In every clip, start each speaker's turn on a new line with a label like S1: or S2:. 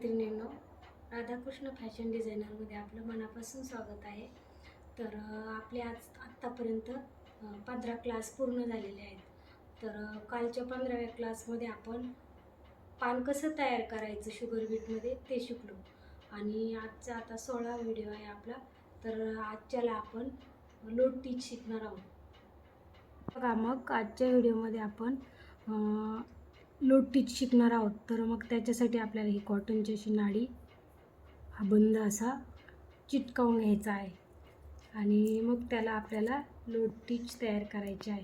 S1: मैत्रिणींनो, राधाकृष्ण फॅशन डिझायनरमध्ये आपलं मनापासून स्वागत आहे. तर आपले आत्तापर्यंत 15 क्लास पूर्ण झालेले आहेत. तर कालच्या 15व्या क्लासमध्ये आपण पान कसं तयार करायचं शुगर बीटमध्ये ते शिकलो आणि आजचा आता 16 व्हिडिओ आहे आपला. तर आजच्याला आपण लोट टीच शिकणार आहोत. बघा, मग आजच्या व्हिडिओमध्ये आपण लोट टीच शिकणार आहोत. तर मग त्याच्यासाठी आपल्याला ही कॉटनची अशी नाडी हा बंद असा चिटकावून घ्यायचा आहे आणि मग त्याला आपल्याला लोट टीच तयार करायची आहे.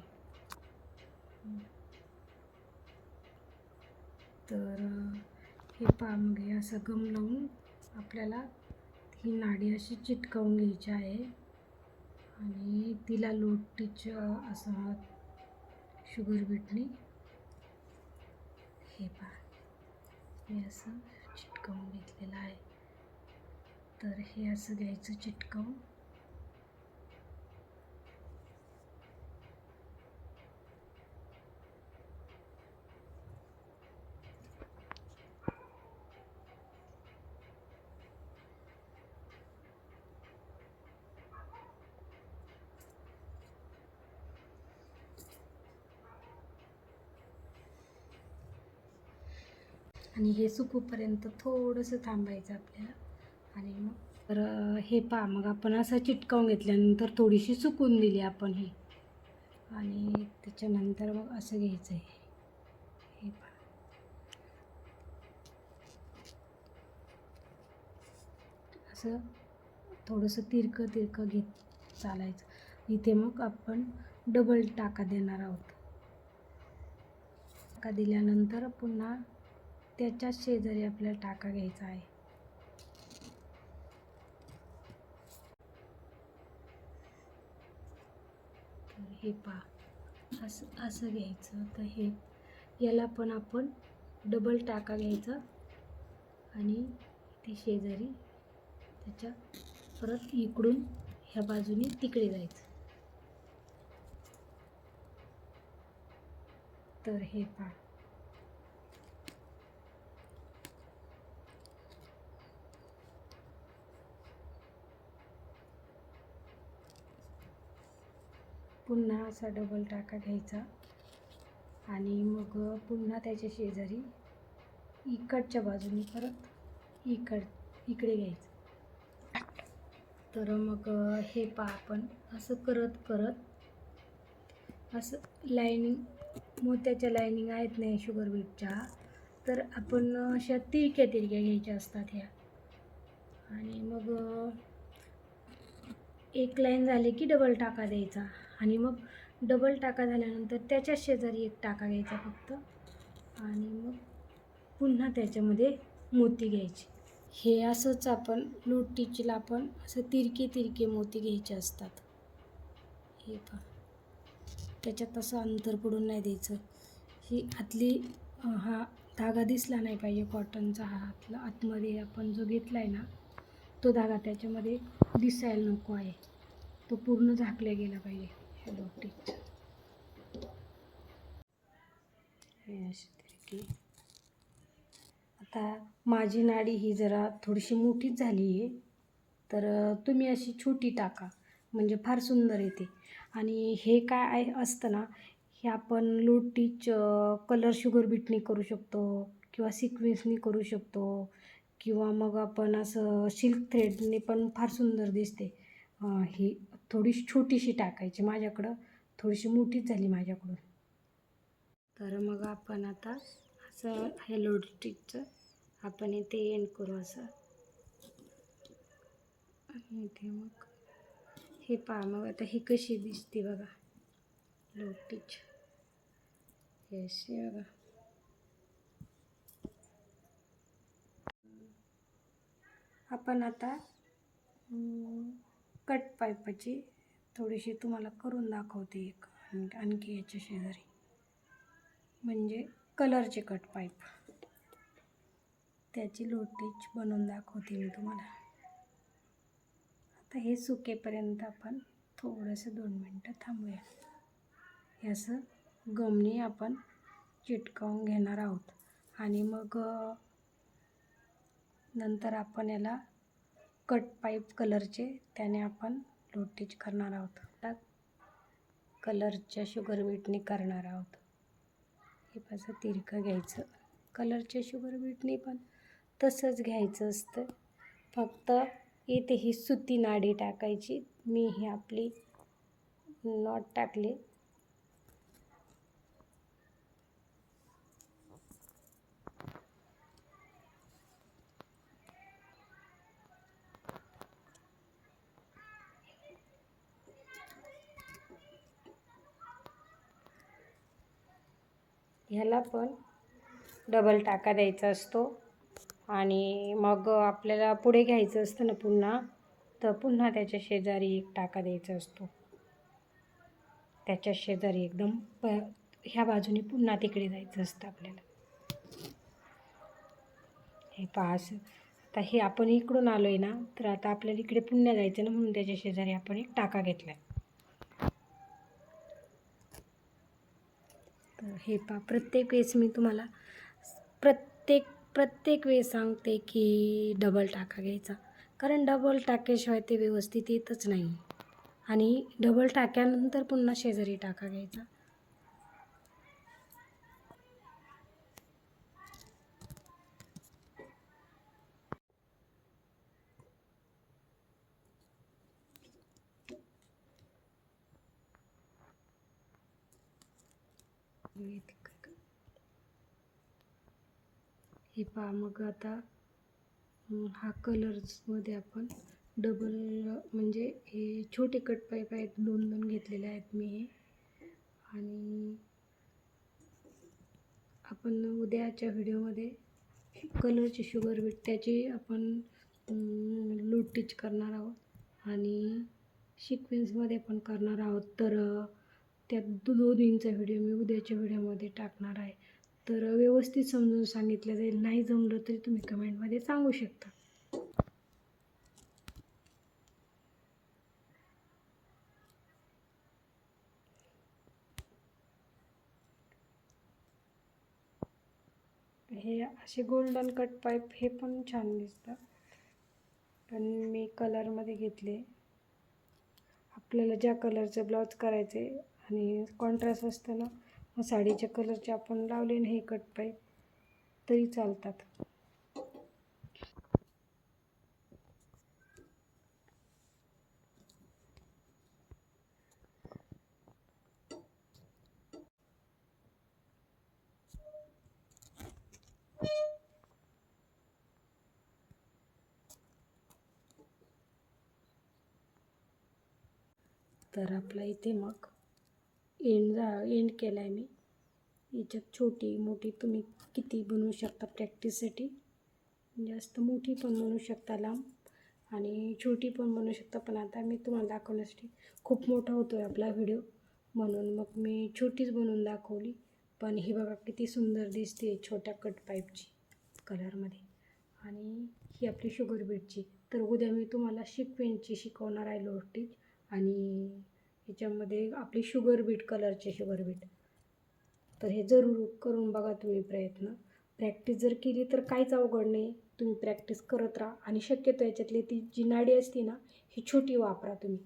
S1: तर हे पहा, मग हे असं गम लावून आपल्याला ही नाडी अशी चिटकावून घ्यायची आहे आणि तिला लोट टीच असं शुगर बीटने हे पहा हे असं चिटकावून घेतलेलं आहे. तर हे असं घ्यायचं चिटकावून. आणि हे सुकूपर्यंत थोडंसं थांबायचं आपल्याला. आणि मग तर हे पहा, मग आपण असं चिटकावून घेतल्यानंतर थोडीशी सुकून दिली आपण हे, आणि त्याच्यानंतर मग असं घ्यायचं आहे. हे पहा, असं थोडंसं तिरकं घेत चालायचं. इथे मग आपण डबल टाका देणार आहोत. टाका दिल्यानंतर पुन्हा त्याच्याच शेजारी आपल्याला टाका घ्यायचा आहे. तर हे पहा, असं घ्यायचं. तर हे याला पण आपण डबल टाका घ्यायचा आणि ते शेजारी त्याच्या परत इकडून ह्या बाजूने तिकडे जायचं. तर हे पहा, पुन्हा असा डबल टाका घ्यायचा आणि मग पुन्हा त्याच्या शेजारी इकडच्या बाजूने परत इकडे घ्यायचं. तर मग हे पहा, आपण असं करत असं लाईनिंग, मोत्याच्या लाईनिंग आहेत नाही शुगर बीटच्या, तर आपण अशा तिरक्या घ्यायच्या असतात ह्या. आणि मग एक लाईन झाली की डबल टाका द्यायचा आणि मग डबल टाका झाल्यानंतर त्याच्या शेजारी एक टाका घ्यायचा फक्त, आणि मग पुन्हा त्याच्यामध्ये मोती घ्यायची. हे असंच आपण लोट टीचला आपण असं तिरके मोती घ्यायचे असतात. हे पहा, त्याच्यात असं अंतर पडून नाही द्यायचं. ही आतली हा धागा दिसला नाही पाहिजे कॉटनचा. हा आतला आतमध्ये आपण जो घेतला आहे ना, तो धागा त्याच्यामध्ये दिसायला नको आहे. तो पूर्ण झाकला गेला पाहिजे ह्या लोट टीचचं. हे अशी तिरकी. आता माझी नाडी ही जरा थोडीशी मोठीच झाली आहे, तर तुम्ही अशी छोटी टाका म्हणजे फार सुंदर येते. आणि हे काय असतं ना, हे आपण लोट टीच कलर शुगर बीटने करू शकतो किंवा सिक्वेन्सनी करू शकतो, किंवा मग आपण असं सिल्क थ्रेडने पण फार सुंदर दिसते. ही थोडीशी छोटीशी टाकायची. माझ्याकडं थोडीशी मोठीच झाली माझ्याकडून. तर मग आपण आता असं हे लोट टीचचं आपण इथे एंड करू असं. आणि इथे मग हे पहा, मग आता ही कशी दिसते बघा लोट टीच. हे अशी बघा. आपण आता कट पाईपाची थोडीशी तुम्हाला करून दाखवते एक आणखी याच्या शेजारी, म्हणजे कलरचे कट पाईप. त्याची लोट टीच बनवून दाखवते मी तुम्हाला. आता हे सुकेपर्यंत आपण थोडंसं 2 मिनटं थांबूया. हे असं गमने आपण चिटकावून घेणार आहोत आणि मग नंतर आपण याला कट पाईप कलरचे त्याने आपण लोटीच करणार आहोत. आता कलरच्या शुगर बीटने करणार आहोत. हे पासं तिरकं घ्यायचं. कलरच्या शुगर बीटने पण तसंच घ्यायचं असतं. फक्त इथे ही सुती नाडी टाकायची. मी ही आपली नॉट टाकले. ह्याला पण डबल टाका द्यायचा असतो आणि मग आपल्याला पुढे घ्यायचं असतं ना पुन्हा, तर पुन्हा त्याच्या शेजारी एक टाका द्यायचा असतो. त्याच्या शेजारी एकदम ह्या बाजूने पुन्हा तिकडे जायचं असतं आपल्याला. हे पहा असं. आता हे आपण इकडून आलो आहे ना, तर आता आपल्याला इकडे पुन्हा जायचं ना, म्हणून त्याच्या शेजारी आपण एक टाका घेतला आहे. तर हे पहा, प्रत्येक वेळेस मी तुम्हाला प्रत्येक वेळेस सांगते की डबल टाका घ्यायचा, कारण डबल टाक्याशिवाय ते व्यवस्थित येतच नाही. आणि डबल टाक्यानंतर पुन्हा शेजारी टाका घ्यायचा. हे पहा, मग आता हा कलर्समध्ये आपण डबल म्हणजे हे छोटे कट पाईप आहेत, 2 घेतलेले आहेत मी हे. आणि आपण उद्याच्या व्हिडिओमध्ये कलरची शुगर बीट त्याची आपण लोटीच करणार आहोत आणि सिक्वेन्समध्ये पण करणार आहोत. तर त्या दोन्हींचा व्हिडिओ मी उद्याच्या व्हिडिओमध्ये टाकणार आहे. तर व्यवस्थित समजून सांगितलं जाईल. नाही जमलं तरी तुम्ही कमेंटमध्ये सांगू शकता. हे असे गोल्डन कट पाईप हे पण छान दिसतात, पण मी कलरमध्ये घेतले. आपल्याला ज्या कलरचं ब्लाऊज करायचे आणि कॉन्ट्रास्ट असतं ना, मग साडीच्या कलरचे आपण लावले ना हे कट पाईप तरी चालतात. तर आपला इथे मग एंड केला आहे मी. याच्यात छोटी मोठी तुम्ही किती बनवू शकता प्रॅक्टिससाठी. जास्त मोठी पण बनवू शकता लांब आणि छोटी पण बनवू शकता. पण आता मी तुम्हाला दाखवण्यासाठी खूप मोठा होतो आहे आपला व्हिडिओ, म्हणून मग मी छोटीच बनवून दाखवली. पण ही बघा किती सुंदर दिसते छोट्या कट पाईपची कलरमध्ये. आणि ही आपली शुगर बीटची. तर उद्या मी तुम्हाला सिक्वेन्सची शिकवणार आहे लोटीच, आणि ह्याच्यामध्ये आपली शुगर बीट कलरचे शुगर बीट. तर हे जरूर करून बघा तुम्ही प्रयत्न. प्रॅक्टिस जर केली तर काहीच अवघड नाही. तुम्ही प्रॅक्टिस करत राहा आणि शक्यतो याच्यातली ती जी नाडी असते ना ही छोटी वापरा तुम्ही.